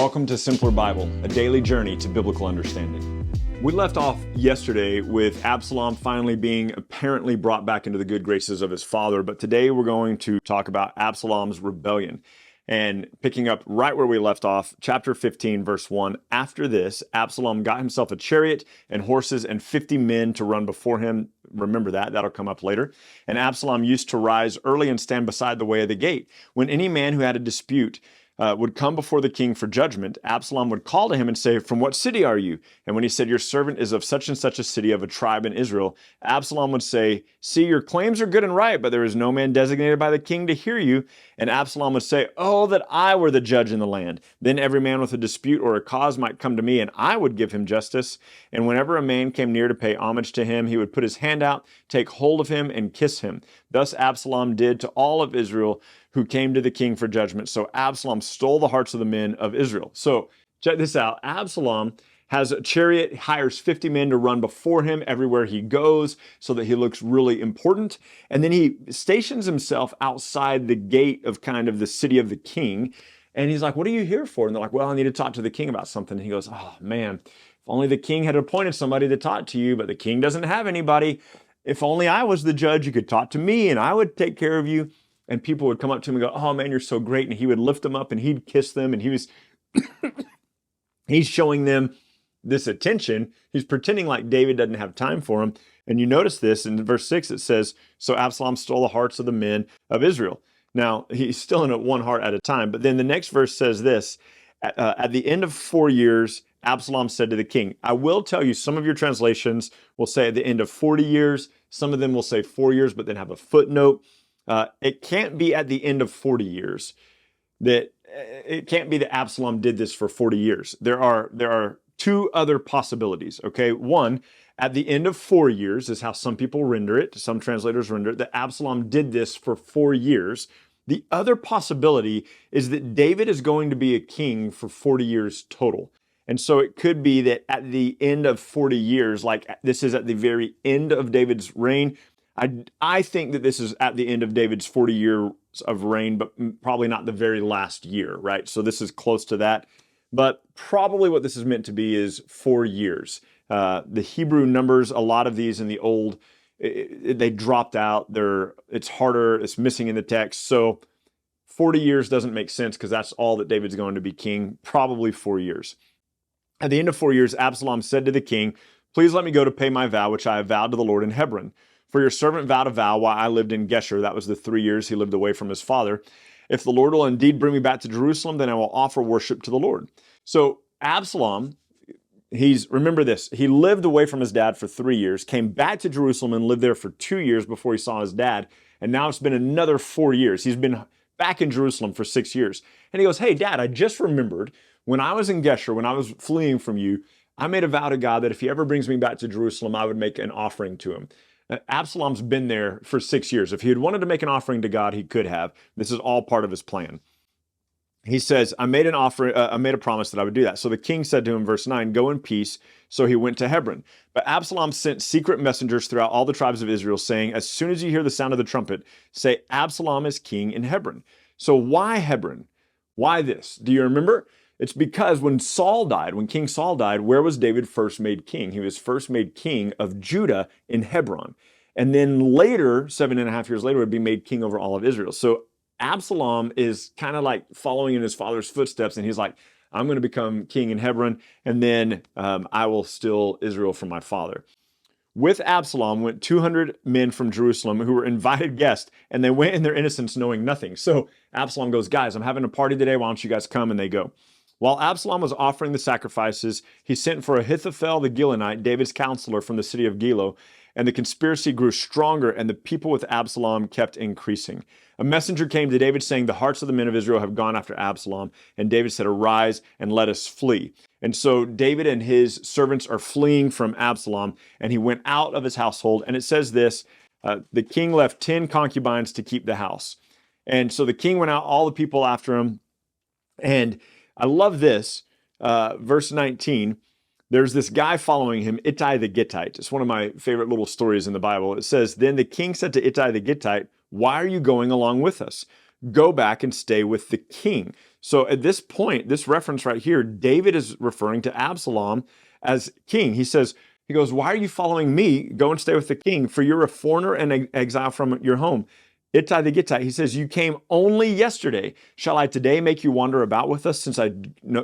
Welcome to Simpler Bible, a daily journey to biblical understanding. We left off yesterday with Absalom finally being apparently brought back into the good graces of his father, but today we're going to talk about Absalom's rebellion. And picking up right where we left off, chapter 15, verse 1, after this, Absalom got himself a chariot and horses and 50 men to run before him. Remember that, that'll come up later. And Absalom used to rise early and stand beside the way of the gate. When any man who had a dispute would come before the king for judgment, Absalom would call to him and say, "From what city are you?" And when he said, "Your servant is of such and such a city of a tribe in Israel," Absalom would say, "See, your claims are good and right, but there is no man designated by the king to hear you." And Absalom would say, "Oh, that I were the judge in the land. Then every man with a dispute or a cause might come to me, and I would give him justice." And whenever a man came near to pay homage to him, he would put his hand out, take hold of him, and kiss him. Thus Absalom did to all of Israel who came to the king for judgment. So Absalom stole the hearts of the men of Israel. So check this out. Absalom has a chariot, hires 50 men to run before him everywhere he goes so that he looks really important. And then he stations himself outside the gate of kind of the city of the king. And he's like, "What are you here for?" And they're like, "Well, I need to talk to the king about something." And he goes, "Oh man, if only the king had appointed somebody to talk to you, but the king doesn't have anybody. If only I was the judge, you could talk to me and I would take care of you." And people would come up to him and go, "Oh man, you're so great." And he would lift them up and he'd kiss them. And he's showing them this attention. He's pretending like David doesn't have time for him. And you notice this in verse 6, it says, "So Absalom stole the hearts of the men of Israel." Now, he's still in it one heart at a time. But then the next verse says this, at the end of 4 years, Absalom said to the king, I will tell you, some of your translations will say at the end of 40 years. Some of them will say 4 years, but then have a footnote. It can't be at the end of 40 years. It can't be that Absalom did this for 40 years. There are two other possibilities, okay? One, at the end of 4 years is how some people render it. Some translators render it that Absalom did this for 4 years. The other possibility is that David is going to be a king for 40 years total. And so it could be that at the end of 40 years, like this is at the very end of David's reign. I think that this is at the end of David's 40 years of reign, but probably not the very last year, right? So this is close to that. But probably what this is meant to be is 4 years. The Hebrew numbers, a lot of these in the old, they dropped out. It's harder. It's missing in the text. So 40 years doesn't make sense because that's all that David's going to be king, probably 4 years. At the end of 4 years, Absalom said to the king, "Please let me go to pay my vow, which I have vowed to the Lord in Hebron. For your servant vowed a vow while I lived in Geshur." That was the 3 years he lived away from his father. "If the Lord will indeed bring me back to Jerusalem, then I will offer worship to the Lord." So Absalom, remember this, he lived away from his dad for 3 years, came back to Jerusalem and lived there for 2 years before he saw his dad. And now it's been another 4 years. He's been back in Jerusalem for 6 years. And he goes, "Hey, Dad, I just remembered when I was in Geshur, when I was fleeing from you, I made a vow to God that if he ever brings me back to Jerusalem, I would make an offering to him." Absalom's been there for 6 years. If he had wanted to make an offering to God, he could have. This is all part of his plan. He says, I made a promise that I would do that. So the king said to him, verse 9, "Go in peace." So he went to Hebron. But Absalom sent secret messengers throughout all the tribes of Israel, saying, "As soon as you hear the sound of the trumpet, say, Absalom is king in Hebron." So why Hebron? Why this? Do you remember? It's because when King Saul died, where was David first made king? He was first made king of Judah in Hebron. And then later, 7.5 years later, would be made king over all of Israel. So Absalom is kind of like following in his father's footsteps. And he's like, I'm going to become king in Hebron. And then I will steal Israel from my father. With Absalom went 200 men from Jerusalem who were invited guests, and they went in their innocence knowing nothing. So Absalom goes, "Guys, I'm having a party today. Why don't you guys come?" And they go. While Absalom was offering the sacrifices, he sent for Ahithophel the Gilonite, David's counselor from the city of Gilo, and the conspiracy grew stronger, and the people with Absalom kept increasing. A messenger came to David saying, "The hearts of the men of Israel have gone after Absalom." And David said, "Arise and let us flee." And so David and his servants are fleeing from Absalom, and he went out of his household. And it says this, the king left 10 concubines to keep the house. And so the king went out, all the people after him. And I love this, verse 19. There's this guy following him, Ittai the Gittite. It's one of my favorite little stories in the Bible. It says, "Then the king said to Ittai the Gittite, 'Why are you going along with us? go back and stay with the king. So at this point, this reference right here, David is referring to Absalom as king. He goes, why are you following me? Go and stay with the king, for you're a foreigner and exile from your home. Ittai the Gittite, he says, you came only yesterday. Shall I today make you wander about with us, since I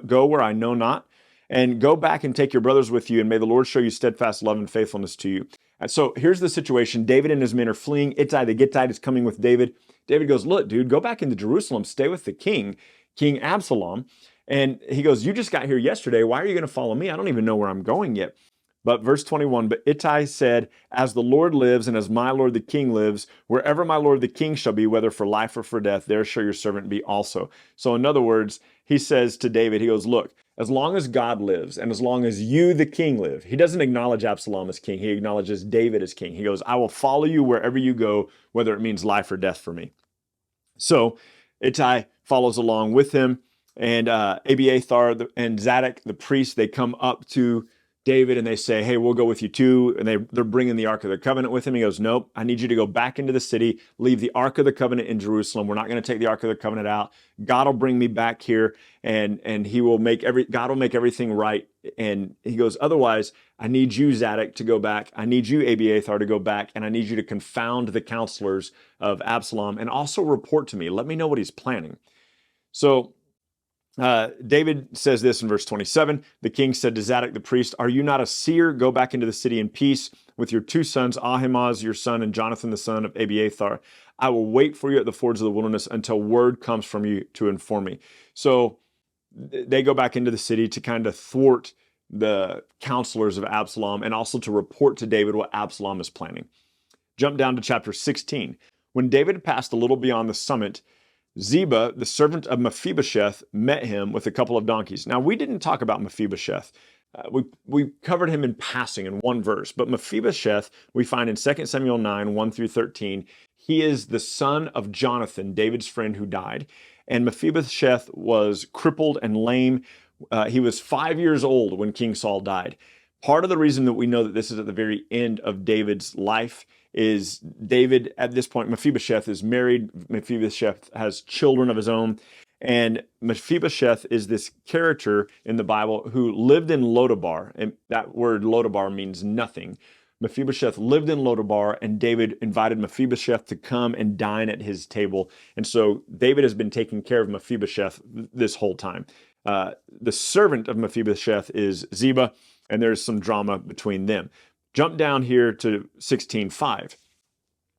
go where I know not? And go back and take your brothers with you, and may the Lord show you steadfast love and faithfulness to you. And so here's the situation. David and his men are fleeing. Ittai the Gittite is coming with David. David goes, look, dude, go back into Jerusalem, stay with the king, King Absalom. And he goes, you just got here yesterday. Why are you going to follow me? I don't even know where I'm going yet. But verse 21, but Ittai said, as the Lord lives and as my Lord the king lives, wherever my Lord the king shall be, whether for life or for death, there shall your servant be also. So in other words, he says to David, he goes, look, as long as God lives and as long as you, the king, live, he doesn't acknowledge Absalom as king. He acknowledges David as king. He goes, I will follow you wherever you go, whether it means life or death for me. So Ittai follows along with him, and Abiathar and Zadok, the priest, they come up to David and they say, hey, we'll go with you too. And they're bringing the Ark of the Covenant with him. He goes, nope, I need you to go back into the city, leave the Ark of the Covenant in Jerusalem. We're not going to take the Ark of the Covenant out. God will bring me back here, and God will make everything right. And he goes, otherwise, I need you, Zadok, to go back. I need you, Abiathar, to go back, and I need you to confound the counselors of Absalom and also report to me. Let me know what he's planning. So David says this in verse 27, the king said to Zadok the priest, are you not a seer? Go back into the city in peace with your two sons, Ahimaaz your son and Jonathan the son of Abiathar. I will wait for you at the fords of the wilderness until word comes from you to inform me. So they go back into the city to kind of thwart the counselors of Absalom and also to report to David what Absalom is planning. Jump down to chapter 16. When David had passed a little beyond the summit, Ziba, the servant of Mephibosheth, met him with a couple of donkeys. Now, we didn't talk about Mephibosheth. We covered him in passing in one verse, but Mephibosheth, we find in 2 Samuel 9, 1 through 13, he is the son of Jonathan, David's friend who died. And Mephibosheth was crippled and lame. He was 5 years old when King Saul died. Part of the reason that we know that this is at the very end of David's life is David, at this point, Mephibosheth is married. Mephibosheth has children of his own. And Mephibosheth is this character in the Bible who lived in Lodabar. And that word Lodabar means nothing. Mephibosheth lived in Lodabar, and David invited Mephibosheth to come and dine at his table. And so David has been taking care of Mephibosheth this whole time. The servant of Mephibosheth is Ziba, and there's some drama between them. Jump down here to 16:5.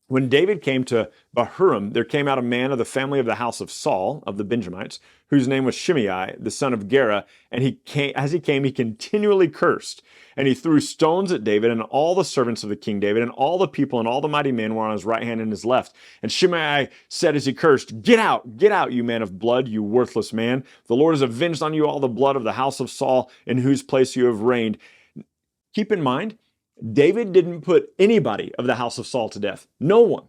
When David came to Bahurim, there came out a man of the family of the house of Saul, of the Benjamites, whose name was Shimei, the son of Gera. And as he came, he continually cursed. And he threw stones at David and all the servants of the king David, and all the people and all the mighty men were on his right hand and his left. And Shimei said as he cursed, get out, you man of blood, you worthless man. The Lord has avenged on you all the blood of the house of Saul, in whose place you have reigned. Keep in mind, David didn't put anybody of the house of Saul to death. No one.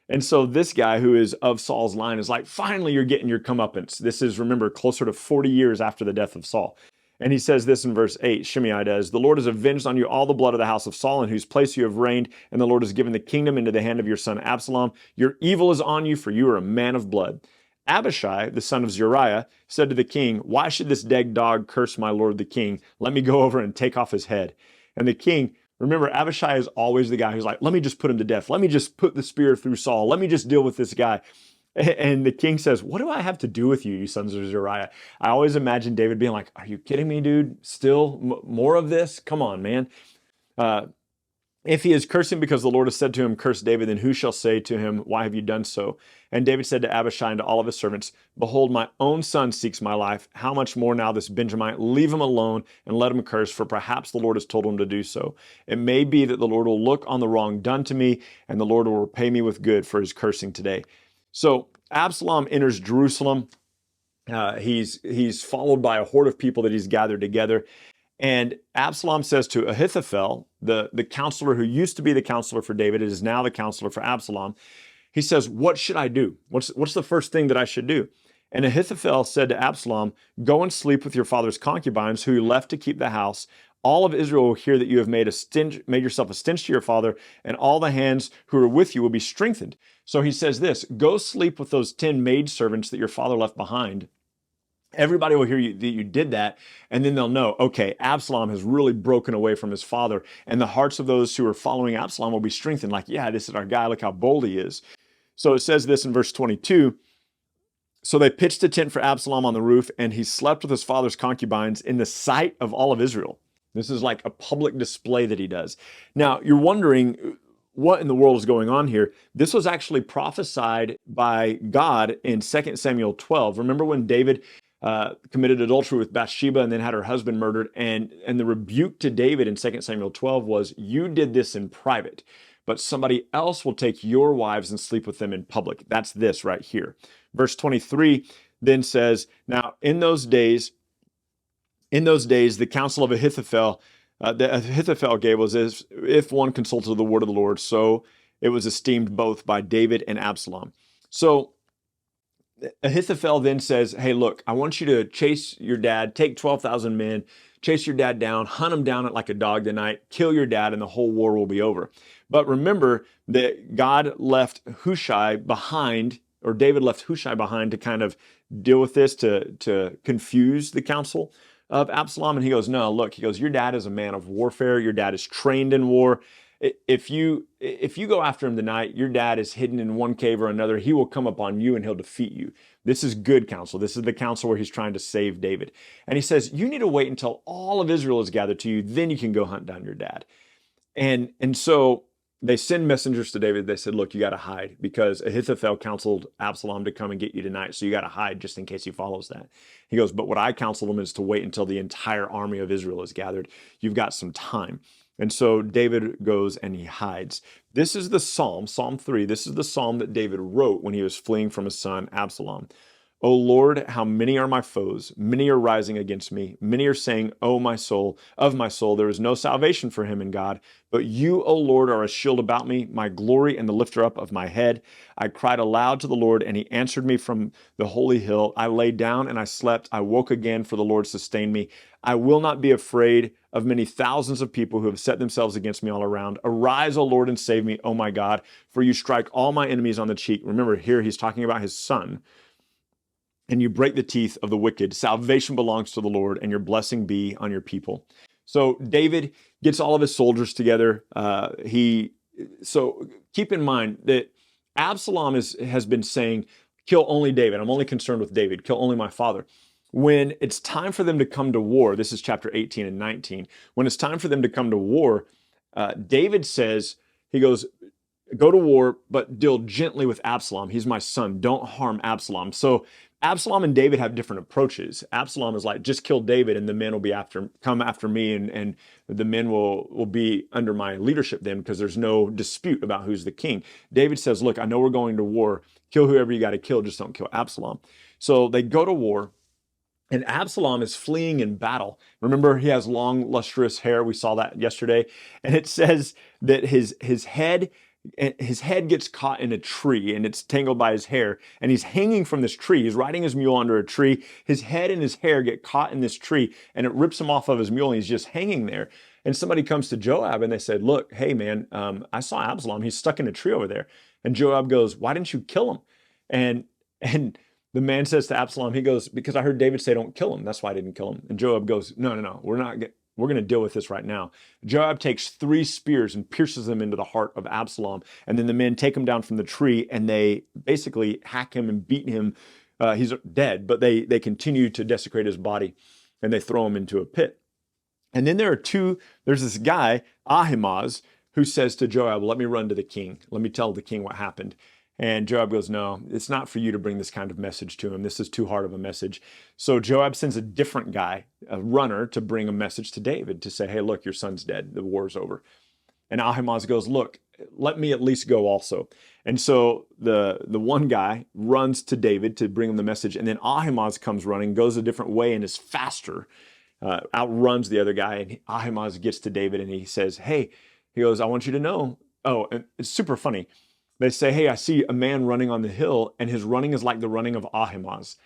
And so this guy who is of Saul's line is like, finally, you're getting your comeuppance. This is, remember, closer to 40 years after the death of Saul. And he says this in verse 8, Shimei does, the Lord has avenged on you all the blood of the house of Saul, in whose place you have reigned, and the Lord has given the kingdom into the hand of your son Absalom. Your evil is on you, for you are a man of blood. Abishai, the son of Zeruiah, said to the king, why should this dead dog curse my lord the king? Let me go over and take off his head. And the king, remember, Abishai is always the guy who's like, let me just put him to death. Let me just put the spear through Saul. Let me just deal with this guy. And the king says, what do I have to do with you, you sons of Zeruiah? I always imagine David being like, are you kidding me, dude? Still more of this? Come on, man. If he is cursing because the Lord has said to him, curse David, then who shall say to him, why have you done so? And David said to Abishai and to all of his servants, behold, my own son seeks my life. How much more now this Benjamite? Leave him alone and let him curse, for perhaps the Lord has told him to do so. It may be that the Lord will look on the wrong done to me, and the Lord will repay me with good for his cursing today. So Absalom enters Jerusalem. He's followed by a horde of people that he's gathered together. And Absalom says to Ahithophel, the counselor who used to be the counselor for David, is now the counselor for Absalom. He says, what should I do? What's the first thing that I should do? And Ahithophel said to Absalom, go and sleep with your father's concubines who you left to keep the house. All of Israel will hear that you have made yourself a stench to your father, and all the hands who are with you will be strengthened. So he says this, go sleep with those 10 maidservants that your father left behind. Everybody will hear you that you did that, and then they'll know, okay, Absalom has really broken away from his father, and the hearts of those who are following Absalom will be strengthened. Like, yeah, this is our guy. Look how bold he is. So it says this in verse 22. So they pitched a tent for Absalom on the roof, and he slept with his father's concubines in the sight of all of Israel. This is like a public display that he does. Now, you're wondering, what in the world is going on here? This was actually prophesied by God in 2 Samuel 12. Remember when David committed adultery with Bathsheba and then had her husband murdered? And the rebuke to David in 2 Samuel 12 was, you did this in private, but somebody else will take your wives and sleep with them in public. That's this right here. Verse 23 then says, now in those days, the counsel of Ahithophel, that Ahithophel gave was as if one consulted the word of the Lord. So it was esteemed both by David and Absalom. So Ahithophel then says, hey, look, I want you to chase your dad, take 12,000 men, chase your dad down, hunt him down like a dog tonight, kill your dad, and the whole war will be over. But remember that God left Hushai behind, or David left Hushai behind to kind of deal with this, to confuse the counsel of Absalom. And he goes, no, look, he goes, your dad is a man of warfare. Your dad is trained in war. If you go after him tonight, your dad is hidden in one cave or another. He will come upon you and he'll defeat you. This is good counsel. This is the counsel where he's trying to save David. And he says, you need to wait until all of Israel is gathered to you. Then you can go hunt down your dad. And so they send messengers to David. They said, look, you got to hide because Ahithophel counseled Absalom to come and get you tonight. So you got to hide just in case he follows that. He goes, but what I counsel him is to wait until the entire army of Israel is gathered. You've got some time. And so David goes and he hides. This is the Psalm, Psalm 3. This is the Psalm that David wrote when he was fleeing from his son Absalom. O Lord, how many are my foes? Many are rising against me. Many are saying, O my soul, of my soul, there is no salvation for him in God. But you, O Lord, are a shield about me, my glory and the lifter up of my head. I cried aloud to the Lord, and he answered me from the holy hill. I lay down and I slept. I woke again, for the Lord sustained me. I will not be afraid of many thousands of people who have set themselves against me all around. Arise, O Lord, and save me, O my God, for you strike all my enemies on the cheek. Remember, here he's talking about his son. And you break the teeth of the wicked. Salvation belongs to the Lord, and your blessing be on your people. So David gets all of his soldiers together. So keep in mind that Absalom has been saying, kill only David. I'm only concerned with David. Kill only my father. When it's time for them to come to war, this is chapter 18 and 19. When it's time for them to come to war, David says, he goes, go to war, but deal gently with Absalom. He's my son. Don't harm Absalom. So Absalom and David have different approaches. Absalom is like, just kill David and the men will come after me, and the men will be under my leadership then, because there's no dispute about who's the king. David says, look, I know we're going to war. Kill whoever you got to kill, just don't kill Absalom. So they go to war, and Absalom is fleeing in battle. Remember, he has long, lustrous hair. We saw that yesterday. And it says that his head gets caught in a tree, and it's tangled by his hair, and he's hanging from this tree. He's riding his mule under a tree. His head and his hair get caught in this tree, and it rips him off of his mule, and he's just hanging there. And somebody comes to Joab, and they said, look, hey man, I saw Absalom. He's stuck in a tree over there. And Joab goes, why didn't you kill him? And the man says to Absalom, he goes, because I heard David say don't kill him. That's why I didn't kill him. And Joab goes, no, we're going to deal with this right now. Joab takes 3 spears and pierces them into the heart of Absalom. And then the men take him down from the tree, and they basically hack him and beat him. He's dead, but they continue to desecrate his body, and they throw him into a pit. And then there's this guy, Ahimaaz, who says to Joab, let me run to the king. Let me tell the king what happened. And Joab goes, no, it's not for you to bring this kind of message to him. This is too hard of a message. So Joab sends a different guy, a runner, to bring a message to David to say, hey, look, your son's dead. The war's over. And Ahimaaz goes, look, let me at least go also. And so the one guy runs to David to bring him the message. And then Ahimaaz comes running, goes a different way, and is faster, outruns the other guy. And Ahimaaz gets to David, and he says, hey, he goes, I want you to know. Oh, and it's super funny. They say, hey, I see a man running on the hill, and his running is like the running of Ahimaaz.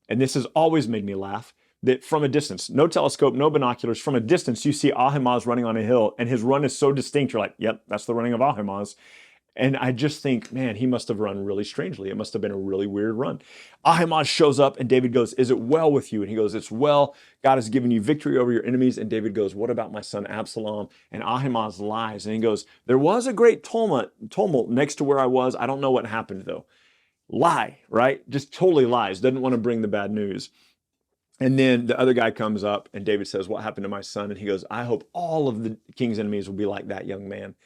And this has always made me laugh, that from a distance, no telescope, no binoculars, from a distance, you see Ahimaaz running on a hill, and his run is so distinct, you're like, yep, that's the running of Ahimaaz. And I just think, man, he must have run really strangely. It must have been a really weird run. Ahimaaz shows up and David goes, is it well with you? And he goes, it's well. God has given you victory over your enemies. And David goes, what about my son Absalom? And Ahimaaz lies. And he goes, there was a great tumult next to where I was. I don't know what happened though. Lie, right? Just totally lies. Doesn't want to bring the bad news. And then the other guy comes up and David says, what happened to my son? And he goes, I hope all of the king's enemies will be like that young man.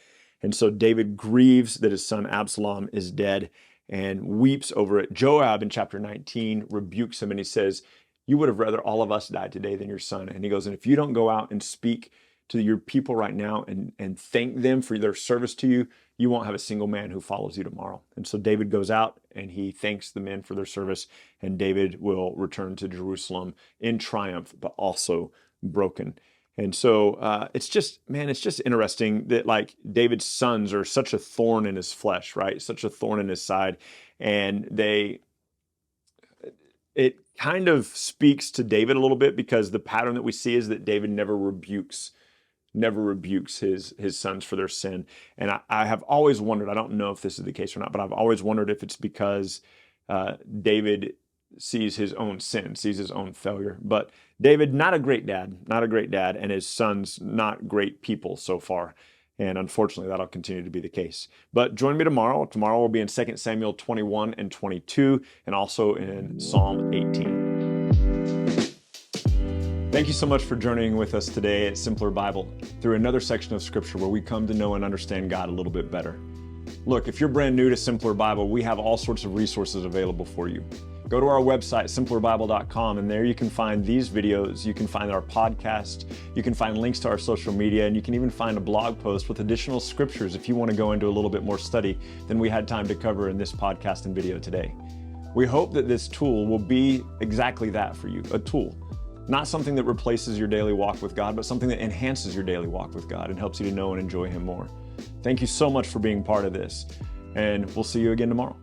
And so David grieves that his son Absalom is dead and weeps over it. Joab in chapter 19 rebukes him and he says, you would have rather all of us died today than your son. And he goes, and if you don't go out and speak to your people right now and thank them for their service to you, you won't have a single man who follows you tomorrow. And so David goes out and he thanks the men for their service, and David will return to Jerusalem in triumph, but also broken. And so it's just interesting that like David's sons are such a thorn in his flesh, right? Such a thorn in his side. And it kind of speaks to David a little bit, because the pattern that we see is that David never rebukes his sons for their sin. And I have always wondered, I don't know if this is the case or not, but I've always wondered if it's because David sees his own sin, sees his own failure. But David, not a great dad, and his sons, not great people so far. And unfortunately, that'll continue to be the case. But join me tomorrow. Tomorrow we'll be in 2 Samuel 21 and 22, and also in Psalm 18. Thank you so much for journeying with us today at Simpler Bible through another section of Scripture where we come to know and understand God a little bit better. Look, if you're brand new to Simpler Bible, we have all sorts of resources available for you. Go to our website, simplerbible.com, and there you can find these videos, you can find our podcast, you can find links to our social media, and you can even find a blog post with additional scriptures if you want to go into a little bit more study than we had time to cover in this podcast and video today. We hope that this tool will be exactly that for you, a tool. Not something that replaces your daily walk with God, but something that enhances your daily walk with God and helps you to know and enjoy Him more. Thank you so much for being part of this, and we'll see you again tomorrow.